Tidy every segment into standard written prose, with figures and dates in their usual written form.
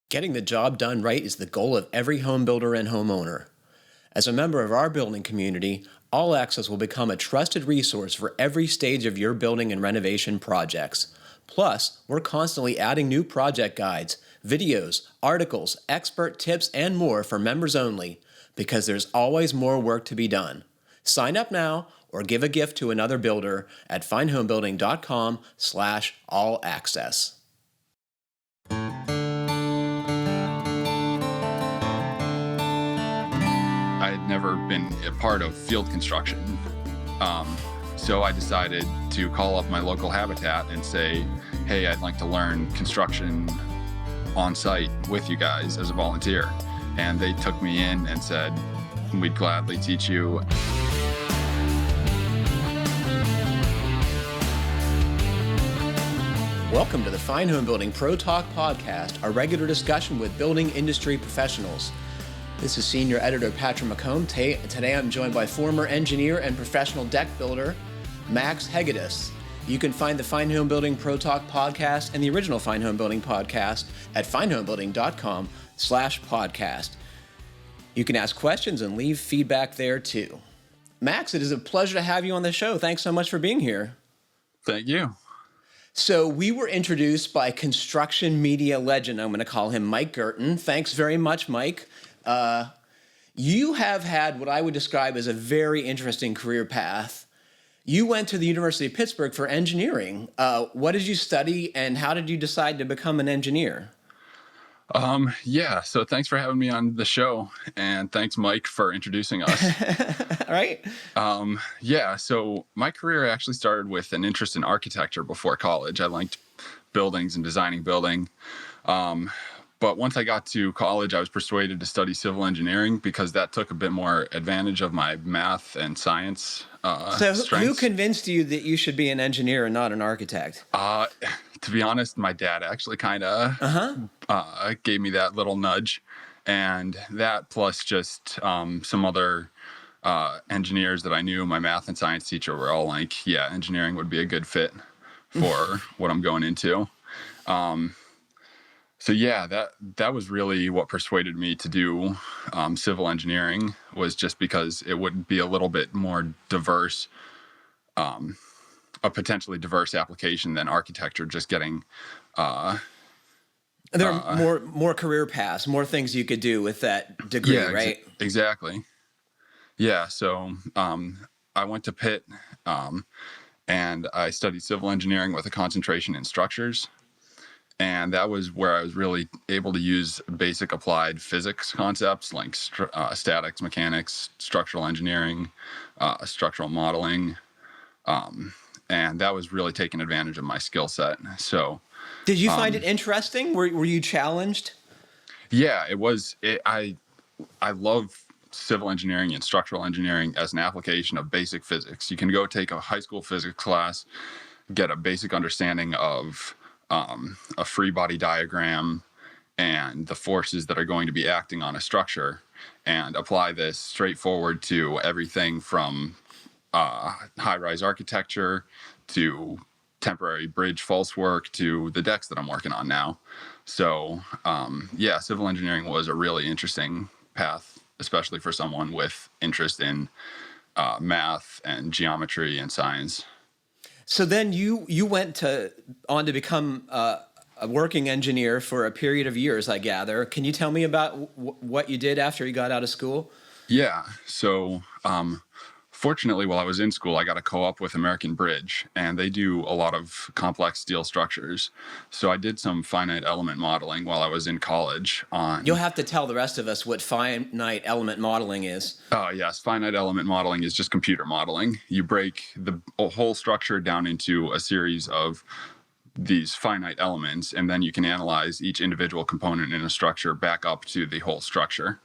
Getting the job done right is the goal of every home builder and homeowner. As a member of our building community, All Access will become a trusted resource for every stage of your building and renovation projects. Plus, we're constantly adding new project guides, videos, articles, expert tips, and more for members only, because there's always more work to be done. Sign up now or give a gift to another builder at finehomebuilding.com/allaccess. I had never been a part of field construction. So I decided to call up my local habitat and say, hey, I'd like to learn construction on site with you guys as a volunteer. And they took me in and said, we'd gladly teach you. Welcome to the Fine Homebuilding Pro Talk podcast, a regular discussion with building industry professionals. This is Senior Editor Patrick McComb. Today I'm joined by former engineer and professional deck builder, Max Hegedus. You can find the Fine Homebuilding Pro Talk podcast and the original Fine Homebuilding podcast at finehomebuilding.com/podcast. You can ask questions and leave feedback there too. Max, it is a pleasure to have you on the show. Thanks so much for being here. Thank you. So we were introduced by construction media legend, I'm going to call him Mike Girton. Thanks very much, Mike. You have had what I would describe as a very interesting career path. You went to the University of Pittsburgh for engineering. What did you study and how did you decide to become an engineer? So thanks for having me on the show, and thanks, Mike, for introducing us. All right. So my career actually started with an interest in architecture before college. I liked buildings and designing building. But once I got to college, I was persuaded to study civil engineering because that took a bit more advantage of my math and science strengths. Who convinced you that you should be an engineer and not an architect? To be honest, my dad actually kind of gave me that little nudge. And that plus just some other engineers that I knew, my math and science teacher, were all like, yeah, engineering would be a good fit for what I'm going into. That was really what persuaded me to do civil engineering, was just because it would be a little bit more diverse, a potentially diverse application than architecture, just getting... there are more career paths, more things you could do with that degree, right? Exactly. Yeah, so I went to Pitt, and I studied civil engineering with a concentration in structures. And that was where I was really able to use basic applied physics concepts like statics, mechanics, structural engineering, structural modeling. And that was really taking advantage of my skill set. So, did you find it interesting? Were you challenged? Yeah, it was. I love civil engineering and structural engineering as an application of basic physics. You can go take a high school physics class, get a basic understanding of a free body diagram and the forces that are going to be acting on a structure, and apply this straightforward to everything from high-rise architecture to temporary bridge false work to the decks that I'm working on now. So civil engineering was a really interesting path, especially for someone with interest in math and geometry and science. So then you went on to become a working engineer for a period of years, I gather. Can you tell me about what you did after you got out of school? Yeah. So fortunately, while I was in school, I got a co-op with American Bridge, and they do a lot of complex steel structures. So I did some finite element modeling while I was in college. You'll have to tell the rest of us what finite element modeling is. Oh, yes. Finite element modeling is just computer modeling. You break the whole structure down into a series of these finite elements, and then you can analyze each individual component in a structure back up to the whole structure.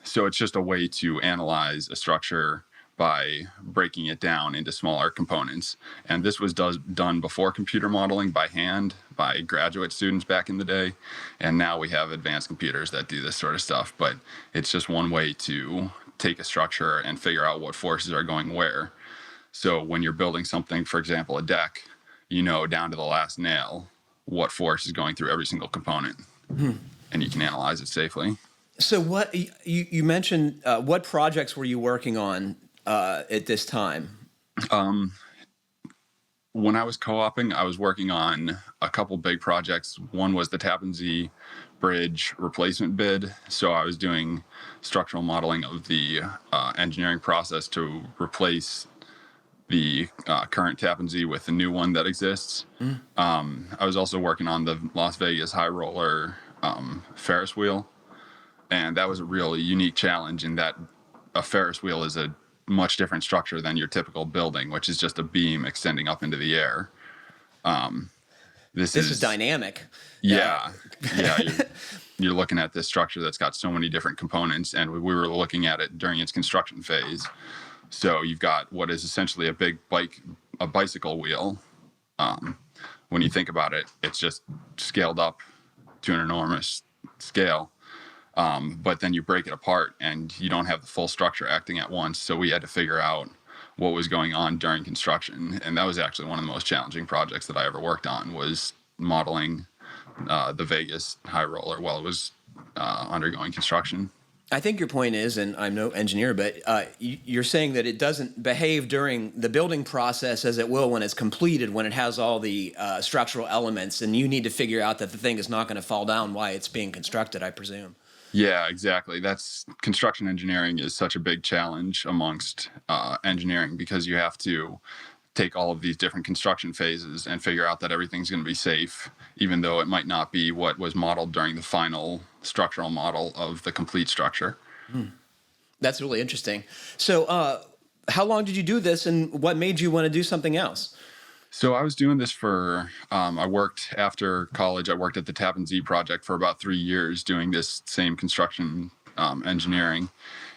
So it's just a way to analyze a structure by breaking it down into smaller components. And this was done before computer modeling by hand by graduate students back in the day. And now we have advanced computers that do this sort of stuff. But it's just one way to take a structure and figure out what forces are going where. So when you're building something, for example, a deck, you know down to the last nail what force is going through every single component, and you can analyze it safely. So what you mentioned, what projects were you working on at this time? When I was co-oping, I was working on a couple big projects. One was the Tappan Zee Bridge replacement bid. So I was doing structural modeling of the engineering process to replace the current Tappan Zee with the new one that exists. I was also working on the Las Vegas high roller Ferris wheel. And that was a really unique challenge in that a Ferris wheel is a much different structure than your typical building, which is just a beam extending up into the air. This is dynamic. Yeah. Yeah. You're looking at this structure that's got so many different components, and we were looking at it during its construction phase. So you've got what is essentially a bicycle wheel. When you think about it, it's just scaled up to an enormous scale. But then you break it apart and you don't have the full structure acting at once. So we had to figure out what was going on during construction. And that was actually one of the most challenging projects that I ever worked on, was modeling the Vegas high roller while it was undergoing construction. I think your point is, and I'm no engineer, but you're saying that it doesn't behave during the building process as it will when it's completed, when it has all the structural elements, and you need to figure out that the thing is not going to fall down while it's being constructed, I presume. Yeah, exactly. That's construction engineering is such a big challenge amongst engineering, because you have to take all of these different construction phases and figure out that everything's going to be safe, even though it might not be what was modeled during the final structural model of the complete structure. That's really interesting. So how long did you do this, and what made you want to do something else? So I was doing this for, I worked after college. I worked at the Tappan Zee project for about 3 years doing this same construction engineering.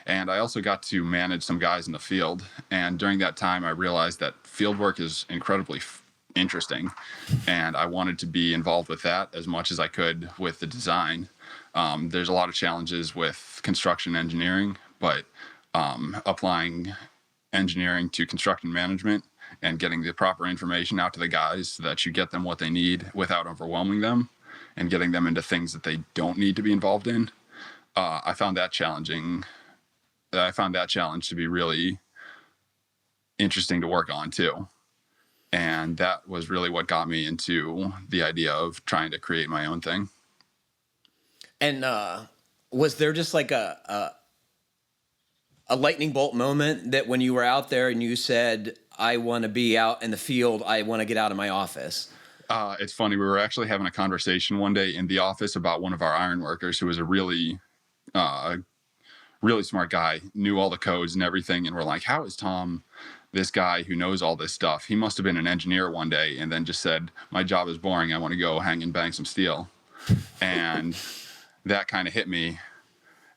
And I also got to manage some guys in the field. And during that time, I realized that field work is incredibly interesting. And I wanted to be involved with that as much as I could with the design. There's a lot of challenges with construction engineering, but applying engineering to construction management and getting the proper information out to the guys so that you get them what they need without overwhelming them and getting them into things that they don't need to be involved in. I found that challenging. I found that challenge to be really interesting to work on too. And that was really what got me into the idea of trying to create my own thing. And was there just like a lightning bolt moment that when you were out there and you said, I want to be out in the field, I want to get out of my office? It's funny. We were actually having a conversation one day in the office about one of our iron workers who was a really smart guy, knew all the codes and everything. And we're like, how is Tom, this guy who knows all this stuff? He must have been an engineer one day and then just said, my job is boring. I want to go hang and bang some steel. And that kind of hit me.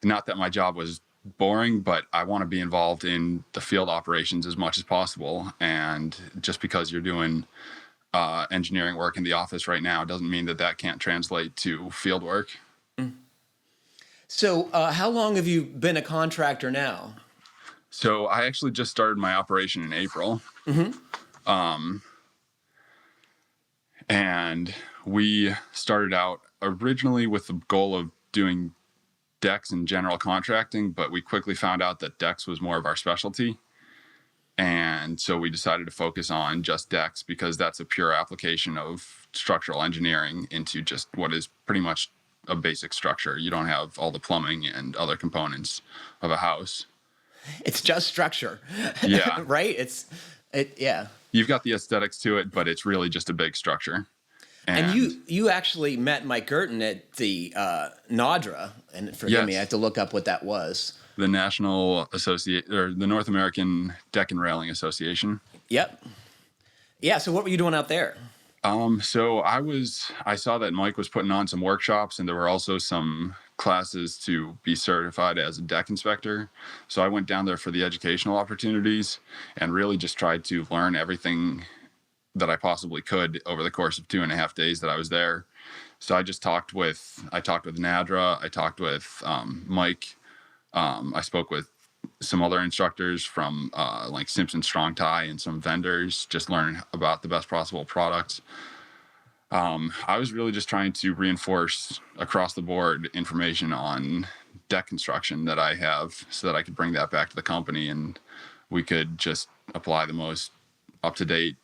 Not that my job was boring, but I want to be involved in the field operations as much as possible. And just because you're doing engineering work in the office right now doesn't mean that that can't translate to field work. So how long have you been a contractor now? So I actually just started my operation in April. And we started out originally with the goal of doing decks and general contracting, but we quickly found out that decks was more of our specialty. And so we decided to focus on just decks because that's a pure application of structural engineering into just what is pretty much a basic structure. You don't have all the plumbing and other components of a house. It's just structure. Yeah. Right? Yeah. You've got the aesthetics to it, but it's really just a big structure. And you actually met Mike Gerton at the NADRA, and forgive me, I have to look up what that was. The the North American Deck and Railing Association. Yep. Yeah. So what were you doing out there? So I saw that Mike was putting on some workshops, and there were also some classes to be certified as a deck inspector. So I went down there for the educational opportunities and really just tried to learn everything that I possibly could over the course of 2.5 days that I was there. So I talked with NADRA, I talked with Mike, I spoke with some other instructors from like Simpson Strong Tie and some vendors, just learning about the best possible products. I was really just trying to reinforce across the board information on deck construction that I have so that I could bring that back to the company and we could just apply the most up-to-date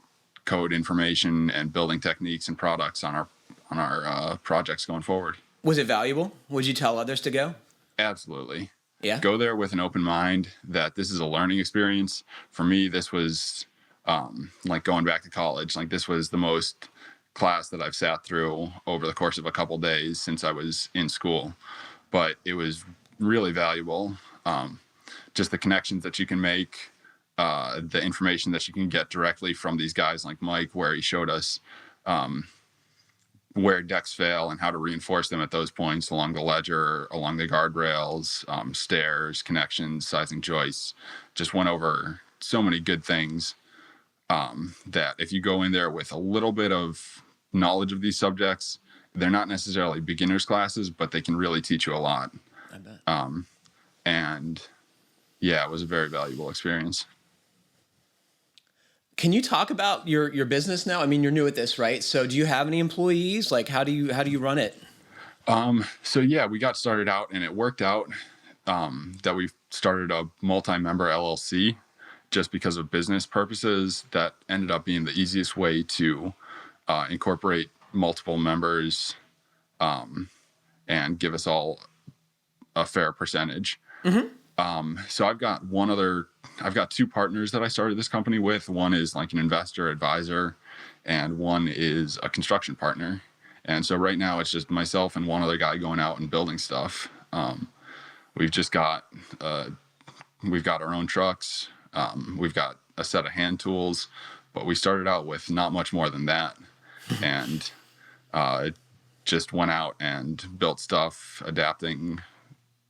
code information and building techniques and products on our projects going forward. Was it valuable? Would you tell others to go? Absolutely. Yeah. Go there with an open mind that this is a learning experience. For me, this was like going back to college. Like this was the most class that I've sat through over the course of a couple days since I was in school. But it was really valuable. Just the connections that you can make, the information that you can get directly from these guys like Mike, where he showed us where decks fail and how to reinforce them at those points along the ledger, along the guardrails, stairs, connections, sizing joists. Just went over so many good things that if you go in there with a little bit of knowledge of these subjects, they're not necessarily beginners classes, but they can really teach you a lot. I bet. And yeah, it was a very valuable experience. Can you talk about your business now? I mean, you're new at this, right? So do you have any employees? Like, how do you run it? So yeah, we got started out and it worked out that we started a multi-member LLC just because of business purposes. That ended up being the easiest way to incorporate multiple members and give us all a fair percentage. Mm-hmm. So I've got two partners that I started this company with. One is like an investor advisor and one is a construction partner. And so right now it's just myself and one other guy going out and building stuff. We've got our own trucks. We've got a set of hand tools, but we started out with not much more than that. And just went out and built stuff, adapting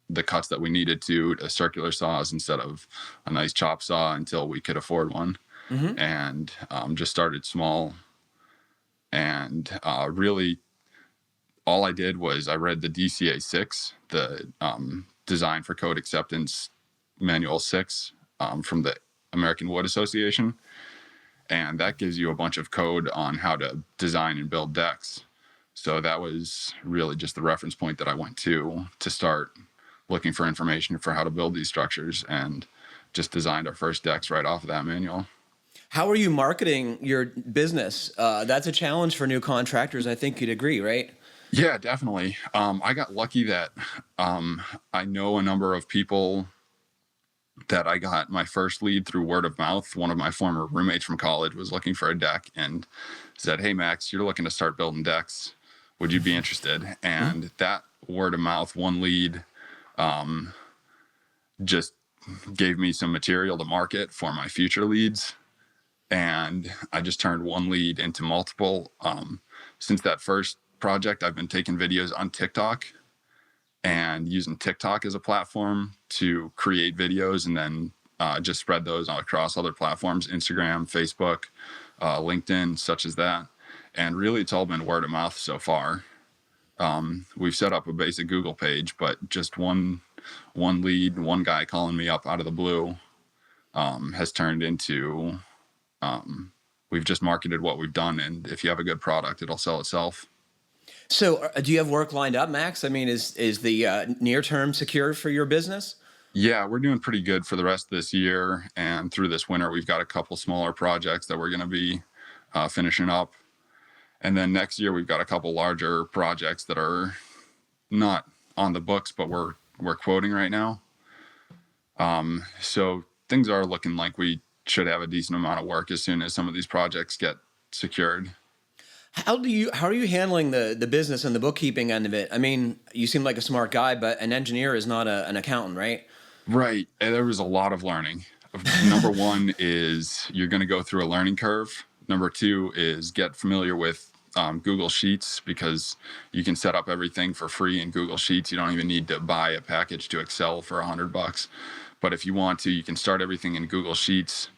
the cuts that we needed to circular saws instead of a nice chop saw until we could afford one. Mm-hmm. And just started small. And really all I did was I read the DCA 6, the Design for Code Acceptance Manual 6 from the American Wood Association. And that gives you a bunch of code on how to design and build decks. So that was really just the reference point that I went to start looking for information for how to build these structures, and just designed our first decks right off of that manual. How are you marketing your business? That's a challenge for new contractors. I think you'd agree, right? Yeah, definitely. I got lucky that I know a number of people that I got my first lead through word of mouth. One of my former roommates from college was looking for a deck and said, "Hey, Max, you're looking to start building decks. Would you be interested?" And that word of mouth, one lead, just gave me some material to market for my future leads. And I just turned one lead into multiple. Since that first project, I've been taking videos on TikTok and using TikTok as a platform to create videos and then just spread those across other platforms, Instagram, Facebook, LinkedIn, such as that. And really, it's all been word of mouth so far. We've set up a basic Google page, but just one lead, one guy calling me up out of the blue has turned into, we've just marketed what we've done. And if you have a good product, it'll sell itself. So do you have work lined up, Max? I mean, is the near term secure for your business? Yeah, we're doing pretty good for the rest of this year. And through this winter, we've got a couple smaller projects that we're going to be finishing up. And then next year, we've got a couple larger projects that are not on the books, but we're quoting right now. So things are looking like we should have a decent amount of work as soon as some of these projects get secured. How are you handling the business and the bookkeeping end of it? I mean, you seem like a smart guy, but an engineer is not an accountant, right? Right. And there was a lot of learning. Number one is you're going to go through a learning curve. Number two is get familiar with Google Sheets, because you can set up everything for free in Google Sheets. You don't even need to buy a package to Excel for $100. But if you want to, you can start everything in Google Sheets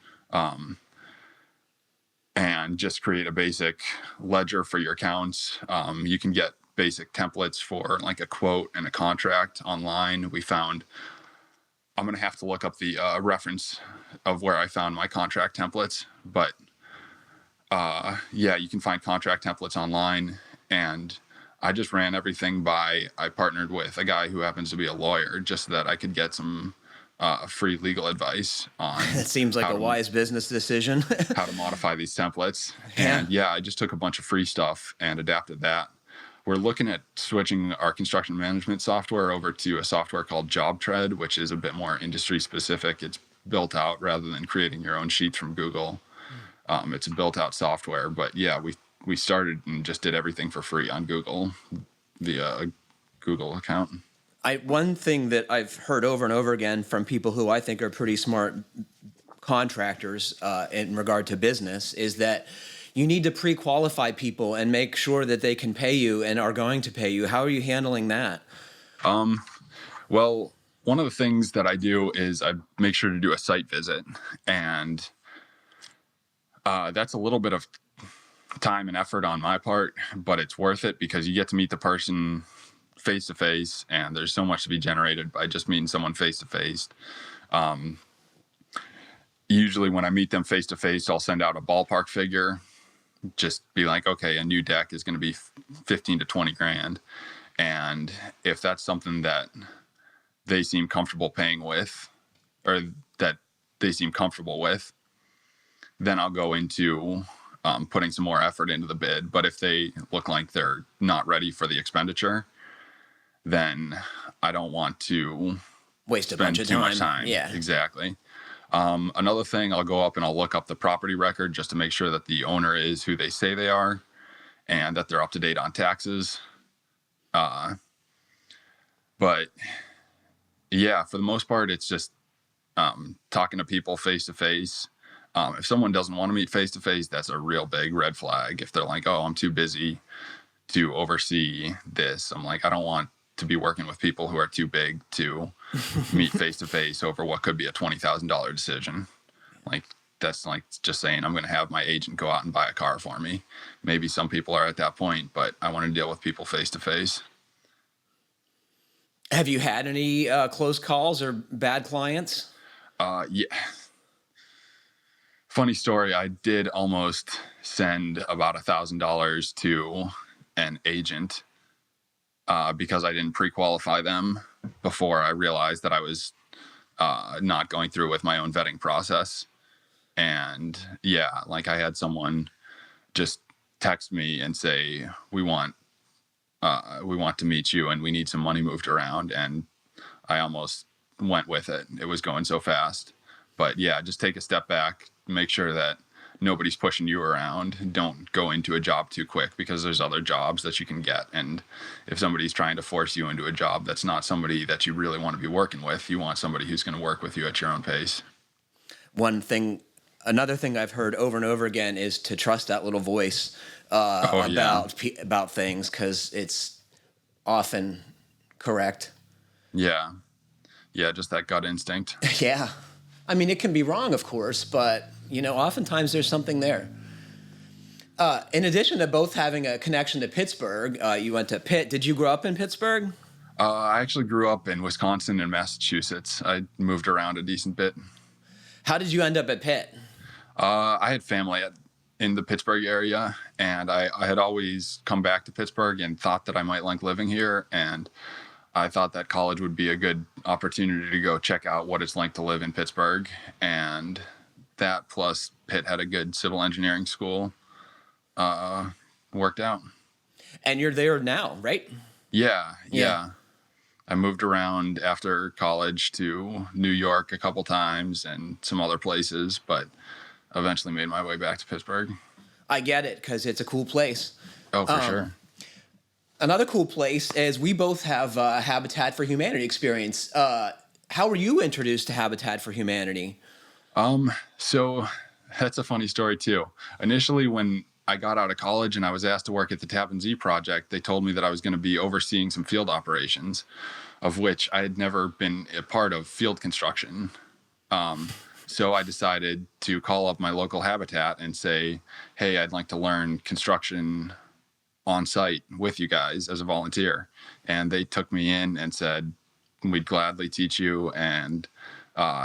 and just create a basic ledger for your accounts. You can get basic templates for like a quote and a contract online. We found, I'm going to have to look up the reference of where I found my contract templates, but Yeah, you can find contract templates online, and I just ran everything I partnered with a guy who happens to be a lawyer just so that I could get some free legal advice on It seems like how a to wise business decision. how to modify these templates. Yeah. And yeah, I just took a bunch of free stuff and adapted that. We're looking at switching our construction management software over to a software called JobTread, which is a bit more industry specific. It's built out rather than creating your own sheets from Google. It's a built out software, but yeah, we started and just did everything for free on Google via a Google account. One thing that I've heard over and over again from people who I think are pretty smart contractors in regard to business is that you need to pre-qualify people and make sure that they can pay you and are going to pay you. How are you handling that? Well, one of the things that I do is I make sure to do a site visit, and that's a little bit of time and effort on my part, but it's worth it because you get to meet the person face to face, and there's so much to be generated by just meeting someone face to face. Usually when I meet them face to face, I'll send out a ballpark figure, just be like, okay, a new deck is going to be 15 to 20 grand. And if that's something that they seem comfortable paying with, or that they seem comfortable with, then I'll go into putting some more effort into the bid. But if they look like they're not ready for the expenditure, then I don't want to Waste a spend bunch of too much time. Yeah. Exactly. Another thing, I'll go up and I'll look up the property record just to make sure that the owner is who they say they are and that they're up to date on taxes. But yeah, for the most part, it's just talking to people face to face. If someone doesn't want to meet face to face, that's a real big red flag. If they're like, oh, I'm too busy to oversee this, I'm like, I don't want to be working with people who are too big to meet face to face over what could be a $20,000 decision. Like, that's like just saying I'm going to have my agent go out and buy a car for me. Maybe some people are at that point, but I want to deal with people face to face. Have you had any close calls or bad clients? Yeah. Funny story. I did almost send about $1,000 to an agent because I didn't pre-qualify them before I realized that I was not going through with my own vetting process. And yeah, like I had someone just text me and say, we want to meet you and we need some money moved around. And I almost went with it. It was going so fast. But yeah, just take a step back, make sure that nobody's pushing you around. Don't go into a job too quick because there's other jobs that you can get. And if somebody's trying to force you into a job that's not somebody that you really want to be working with, you want somebody who's going to work with you at your own pace. Another thing I've heard over and over again is to trust that little voice about things because it's often correct. Yeah. Yeah, just that gut instinct. Yeah. I mean, it can be wrong, of course, but, oftentimes there's something there. In addition to both having a connection to Pittsburgh, you went to Pitt. Did you grow up in Pittsburgh? I actually grew up in Wisconsin and Massachusetts. I moved around a decent bit. How did you end up at Pitt? I had family in the Pittsburgh area, and I had always come back to Pittsburgh and thought that I might like living here, and I thought that college would be a good opportunity to go check out what it's like to live in Pittsburgh, and that plus Pitt had a good civil engineering school worked out. And you're there now, right? Yeah. I moved around after college to New York a couple times and some other places, but eventually made my way back to Pittsburgh. I get it, because it's a cool place. Oh, for sure. Another cool place is we both have Habitat for Humanity experience. How were you introduced to Habitat for Humanity? So that's a funny story too. Initially, when I got out of college and I was asked to work at the Tappan Zee project, they told me that I was going to be overseeing some field operations, of which I had never been a part of field construction. So I decided to call up my local Habitat and say, hey, I'd like to learn construction on site with you guys as a volunteer. And they took me in and said, we'd gladly teach you. And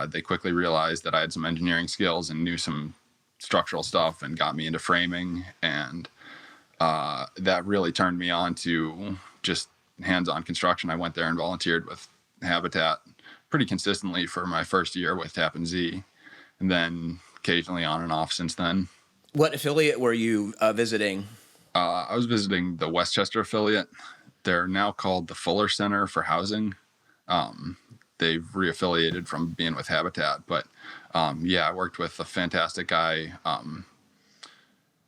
they quickly realized that I had some engineering skills and knew some structural stuff and got me into framing. And that really turned me on to just hands-on construction. I went there and volunteered with Habitat pretty consistently for my first year with Tappan Zee, and then occasionally on and off since then. What affiliate were you visiting? I was visiting the Westchester affiliate. They're now called the Fuller Center for Housing. They've reaffiliated from being with Habitat, but I worked with a fantastic guy,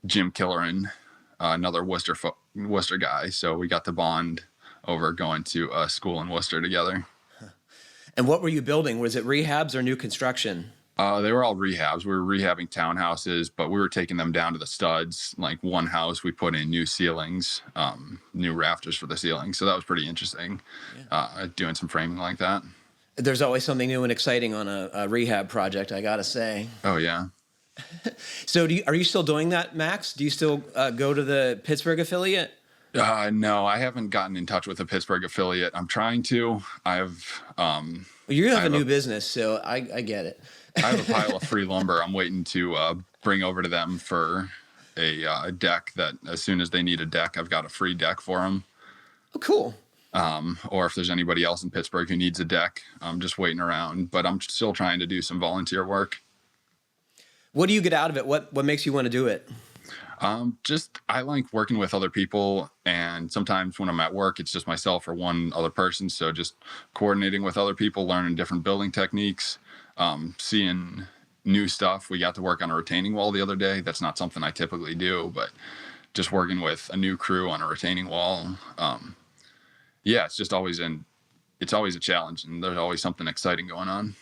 Jim Killeran, another Worcester guy. So we got to bond over going to a school in Worcester together. And what were you building? Was it rehabs or new construction? They were all rehabs. We were rehabbing townhouses, but we were taking them down to the studs. Like one house, we put in new ceilings, new rafters for the ceiling. So that was pretty interesting, doing some framing like that. There's always something new and exciting on a rehab project, I gotta say. Oh, yeah. So are you still doing that, Max? Do you still go to the Pittsburgh affiliate? No, I haven't gotten in touch with the Pittsburgh affiliate. I'm trying to. You have a new business, so I get it. I have a pile of free lumber I'm waiting to bring over to them for a deck that as soon as they need a deck, I've got a free deck for them. Oh, cool. Or if there's anybody else in Pittsburgh who needs a deck, I'm just waiting around. But I'm still trying to do some volunteer work. What do you get out of it? What makes you want to do it? I like working with other people, and sometimes when I'm at work, it's just myself or one other person. So just coordinating with other people, learning different building techniques, seeing new stuff. We got to work on a retaining wall the other day. That's not something I typically do, but just working with a new crew on a retaining wall. It's just always a challenge, and there's always something exciting going on.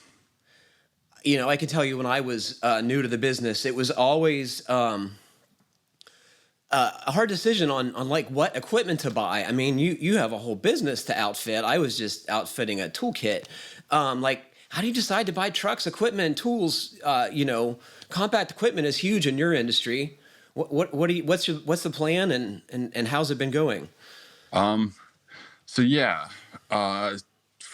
You know, I can tell you when I was new to the business, it was always a hard decision on like what equipment to buy. I mean, you have a whole business to outfit. I was just outfitting a toolkit. How do you decide to buy trucks, equipment, tools? Compact equipment is huge in your industry. What's the plan and how's it been going? For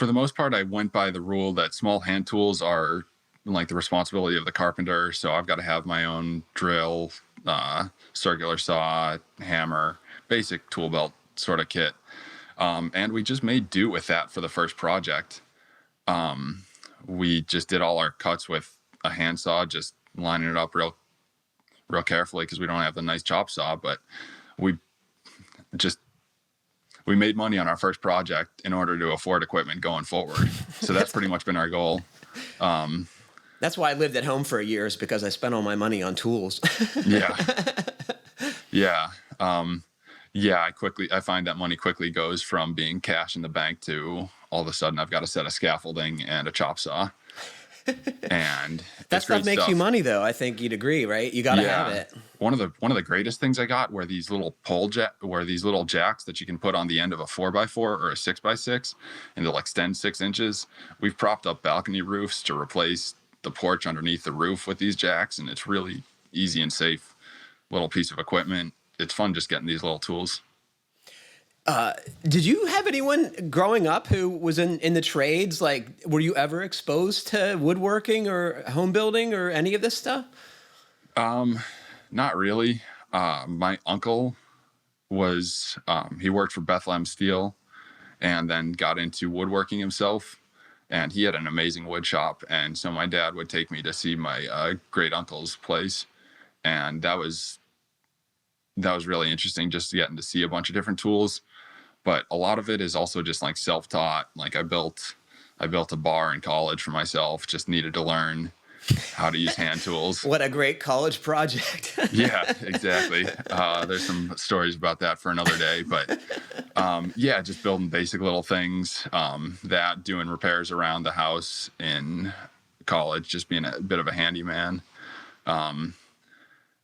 the most part, I went by the rule that small hand tools are like the responsibility of the carpenter. So I've got to have my own drill, circular saw, hammer, basic tool belt sort of kit. And we just made do with that for the first project. We just did all our cuts with a handsaw, just lining it up real carefully because we don't have the nice chop saw, but we made money on our first project in order to afford equipment going forward. So that's pretty much been our goal. That's why I lived at home for years, because I spent all my money on tools. I find that money quickly goes from being cash in the bank to all of a sudden I've got a set of scaffolding and a chop saw. And that stuff makes you money, though. I think you'd agree, right? You got to have it. One of the greatest things I got were these little little jacks that you can put on the end of a 4x4 or a 6x6, and they'll extend 6 inches. We've propped up balcony roofs to replace the porch underneath the roof with these jacks, and it's really easy and safe little piece of equipment. It's fun just getting these little tools. Did you have anyone growing up who was in the trades? Like, were you ever exposed to woodworking or home building or any of this stuff? Not really. My uncle he worked for Bethlehem Steel and then got into woodworking himself, and he had an amazing wood shop. And so my dad would take me to see my great uncle's place. And that was really interesting, just getting to see a bunch of different tools. But a lot of it is also just like self-taught. Like I built a bar in college for myself, just needed to learn how to use hand tools. What a great college project. Yeah, exactly. There's some stories about that for another day, but just building basic little things, doing repairs around the house in college, just being a bit of a handyman. And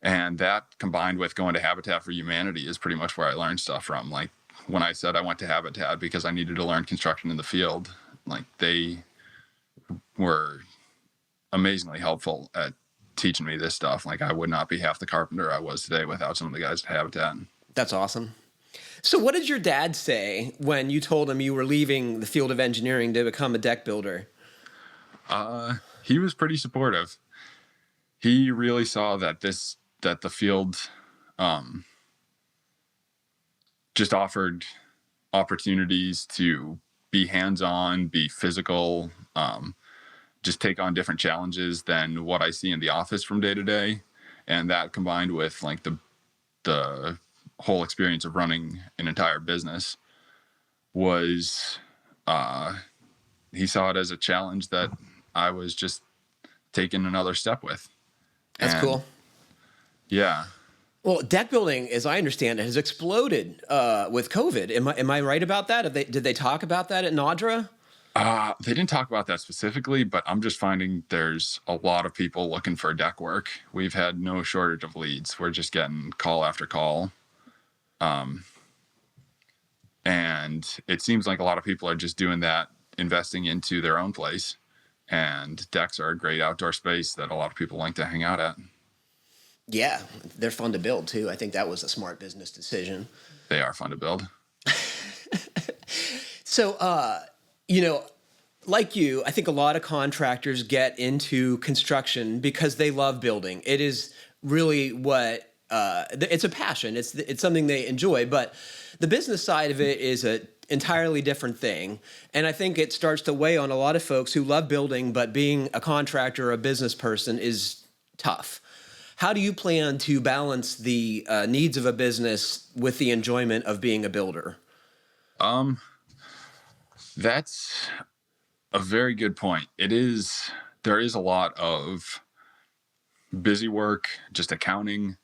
that combined with going to Habitat for Humanity is pretty much where I learned stuff from. Like when I said I went to Habitat because I needed to learn construction in the field, like they were amazingly helpful at teaching me this stuff. Like I would not be half the carpenter I was today without some of the guys at Habitat. That's awesome. So what did your dad say when you told him you were leaving the field of engineering to become a deck builder? He was pretty supportive. he really saw that the field just offered opportunities to be hands-on, be physical, just take on different challenges than what I see in the office from day to day. And that combined with like the whole experience of running an entire business was, he saw it as a challenge that I was just taking another step with. That's And cool. yeah. Well, deck building, as I understand it, has exploded with COVID. Am I right about that? Did they talk about that at NADRA? They didn't talk about that specifically, but I'm just finding there's a lot of people looking for deck work. We've had no shortage of leads. We're just getting call after call. And it seems like a lot of people are just doing that, investing into their own place. And decks are a great outdoor space that a lot of people like to hang out at. Yeah, they're fun to build too. I think that was a smart business decision. They are fun to build. So, like you, I think a lot of contractors get into construction because they love building. It is really what it's a passion. It's something they enjoy. But the business side of it is an entirely different thing. And I think it starts to weigh on a lot of folks who love building, but being a contractor or a business person is tough. How do you plan to balance the needs of a business with the enjoyment of being a builder? That's a very good point. There is a lot of busy work, just accounting,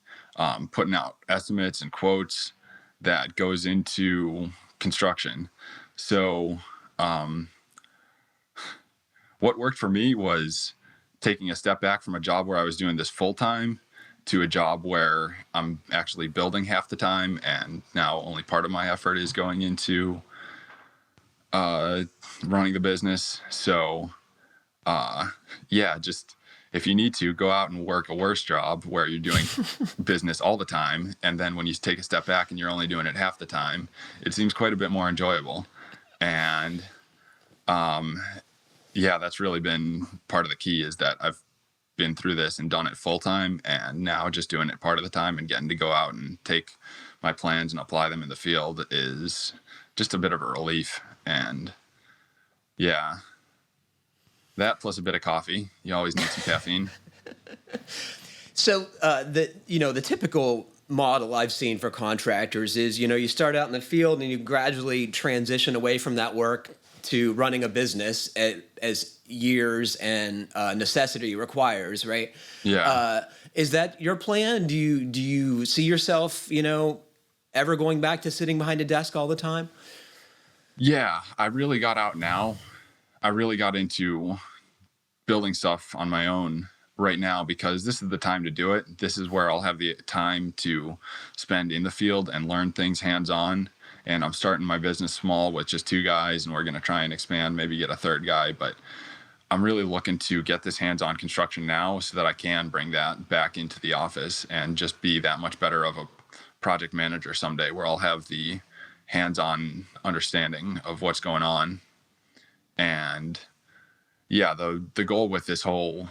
putting out estimates and quotes that goes into construction. So, what worked for me was taking a step back from a job where I was doing this full time to a job where I'm actually building half the time, and now only part of my effort is going into running the business. So, just if you need to go out and work a worse job where you're doing business all the time, and then when you take a step back and you're only doing it half the time, it seems quite a bit more enjoyable. And that's really been part of the key, is that I've been through this and done it full time, and now just doing it part of the time and getting to go out and take my plans and apply them in the field is just a bit of a relief. And that plus a bit of coffee. You always need some caffeine. So the typical model I've seen for contractors is, you start out in the field and you gradually transition away from that work to running a business as years and necessity requires, right? Yeah. Is that your plan? Do you see yourself, ever going back to sitting behind a desk all the time? Yeah, I really got out now. I really got into building stuff on my own right now because this is the time to do it. This is where I'll have the time to spend in the field and learn things hands-on. And I'm starting my business small with just 2 guys, and we're going to try and expand, maybe get a 3rd guy. But I'm really looking to get this hands-on construction now so that I can bring that back into the office and just be that much better of a project manager someday, where I'll have the hands-on understanding of what's going on. And the goal with this whole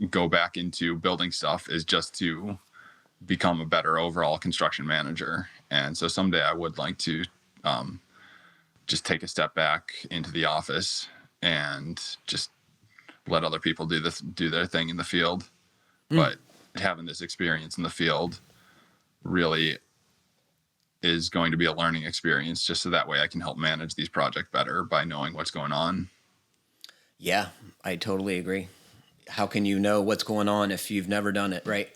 go back into building stuff is just to become a better overall construction manager. And so someday I would like to just take a step back into the office and just let other people do their thing in the field. But having this experience in the field really is going to be a learning experience, just so that way I can help manage these projects better by knowing what's going on. Yeah, I totally agree. How can you know what's going on if you've never done it, right?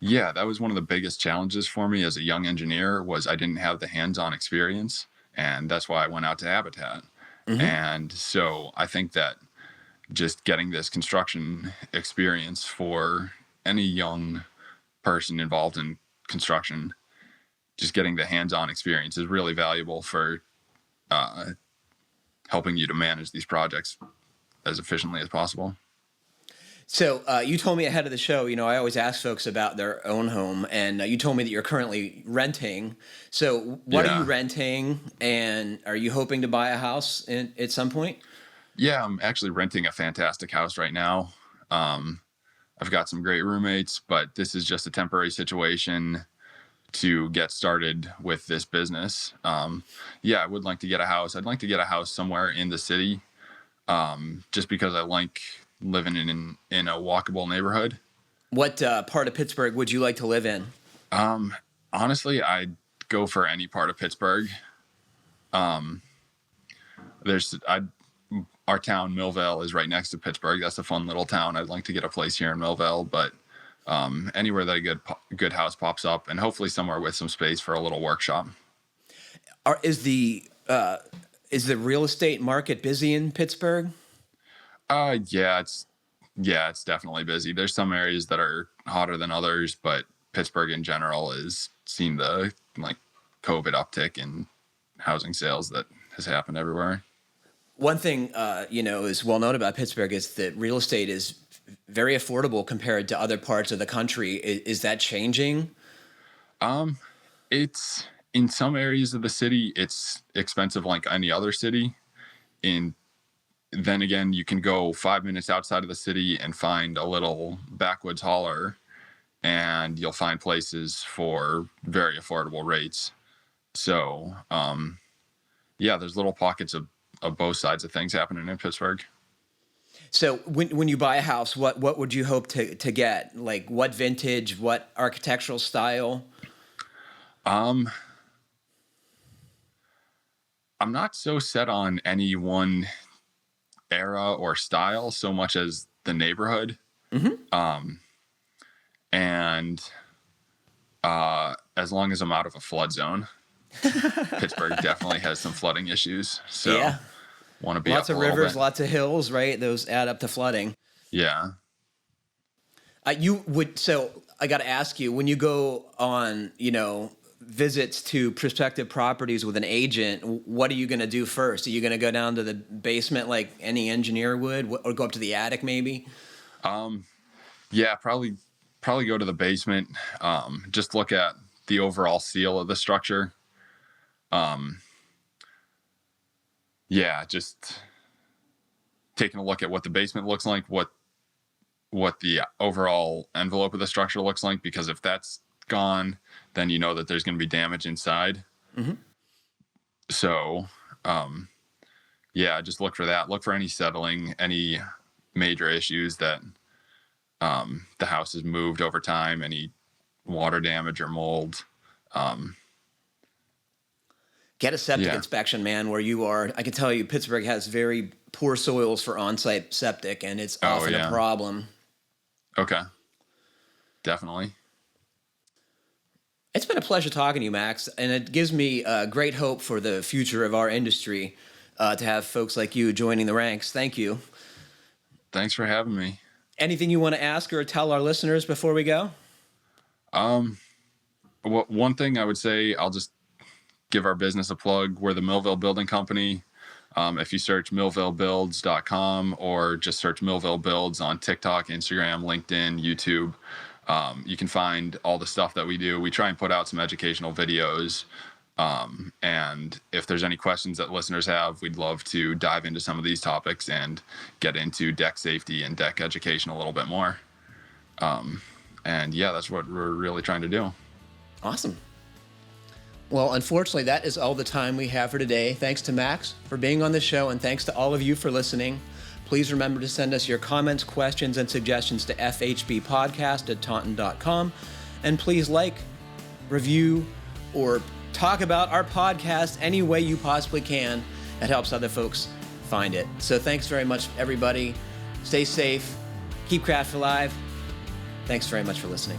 Yeah, that was one of the biggest challenges for me as a young engineer, was I didn't have the hands-on experience, and that's why I went out to Habitat. Mm-hmm. And so I think that just getting this construction experience for any young person involved in construction, just getting the hands-on experience is really valuable for helping you to manage these projects as efficiently as possible. So you told me ahead of the show, I always ask folks about their own home, and you told me that you're currently renting. So what are you renting, and are you hoping to buy a house at some point? Yeah, I'm actually renting a fantastic house right now. I've got some great roommates, but this is just a temporary situation to get started with this business. Yeah, I would like to get a house. I'd like to get a house somewhere in the city, just because I like living in a walkable neighborhood. What part of Pittsburgh would you like to live in? Honestly, I'd go for any part of Pittsburgh. Our town, Millvale, is right next to Pittsburgh. That's a fun little town. I'd like to get a place here in Millvale, but anywhere that a good house pops up, and hopefully somewhere with some space for a little workshop. Is the real estate market busy in Pittsburgh? Yeah, it's definitely busy. There's some areas that are hotter than others, but Pittsburgh in general has seen the COVID uptick in housing sales that has happened everywhere. One thing, is well known about Pittsburgh is that real estate is very affordable compared to other parts of the country. Is that changing? It's in some areas of the city, it's expensive like any other city. Then again, you can go 5 minutes outside of the city and find a little backwoods holler, and you'll find places for very affordable rates. So, there's little pockets of both sides of things happening in Pittsburgh. So when you buy a house, what would you hope to get? Like what vintage, what architectural style? I'm not so set on any one era or style so much as the neighborhood. Mm-hmm. And as long as I'm out of a flood zone. Pittsburgh definitely has some flooding issues. So yeah. Want to be lots up of a rivers, bit. lots of hills, right? Those add up to flooding. Yeah. So I got to ask you, when you go on, visits to prospective properties with an agent, what are you going to do first? Are you going to go down to the basement like any engineer would, or go up to the attic maybe? Yeah, probably go to the basement. Just look at the overall seal of the structure. Just taking a look at what the basement looks like, what the overall envelope of the structure looks like, because if that's gone, then you know that there's going to be damage inside. Mm-hmm. So, just look for that. Look for any settling, any major issues that the house has moved over time, any water damage or mold. Get a septic inspection, man, where you are. I can tell you Pittsburgh has very poor soils for on-site septic, and it's often a problem. Okay. Definitely. It's been a pleasure talking to you, Max, and it gives me great hope for the future of our industry to have folks like you joining the ranks. Thank you. Thanks for having me. Anything you want to ask or tell our listeners before we go? One thing I would say, I'll just give our business a plug. We're the Millvale Building Company. If you search millvalebuilds.com or just search Millvale Builds on TikTok, Instagram, LinkedIn, YouTube, you can find all the stuff that we do. We try and put out some educational videos. And if there's any questions that listeners have, we'd love to dive into some of these topics and get into deck safety and deck education a little bit more. That's what we're really trying to do. Awesome. Well, unfortunately, that is all the time we have for today. Thanks to Max for being on the show, and thanks to all of you for listening. Please remember to send us your comments, questions, and suggestions to fhbpodcast@taunton.com. And please review, or talk about our podcast any way you possibly can. It helps other folks find it. So thanks very much, everybody. Stay safe. Keep craft alive. Thanks very much for listening.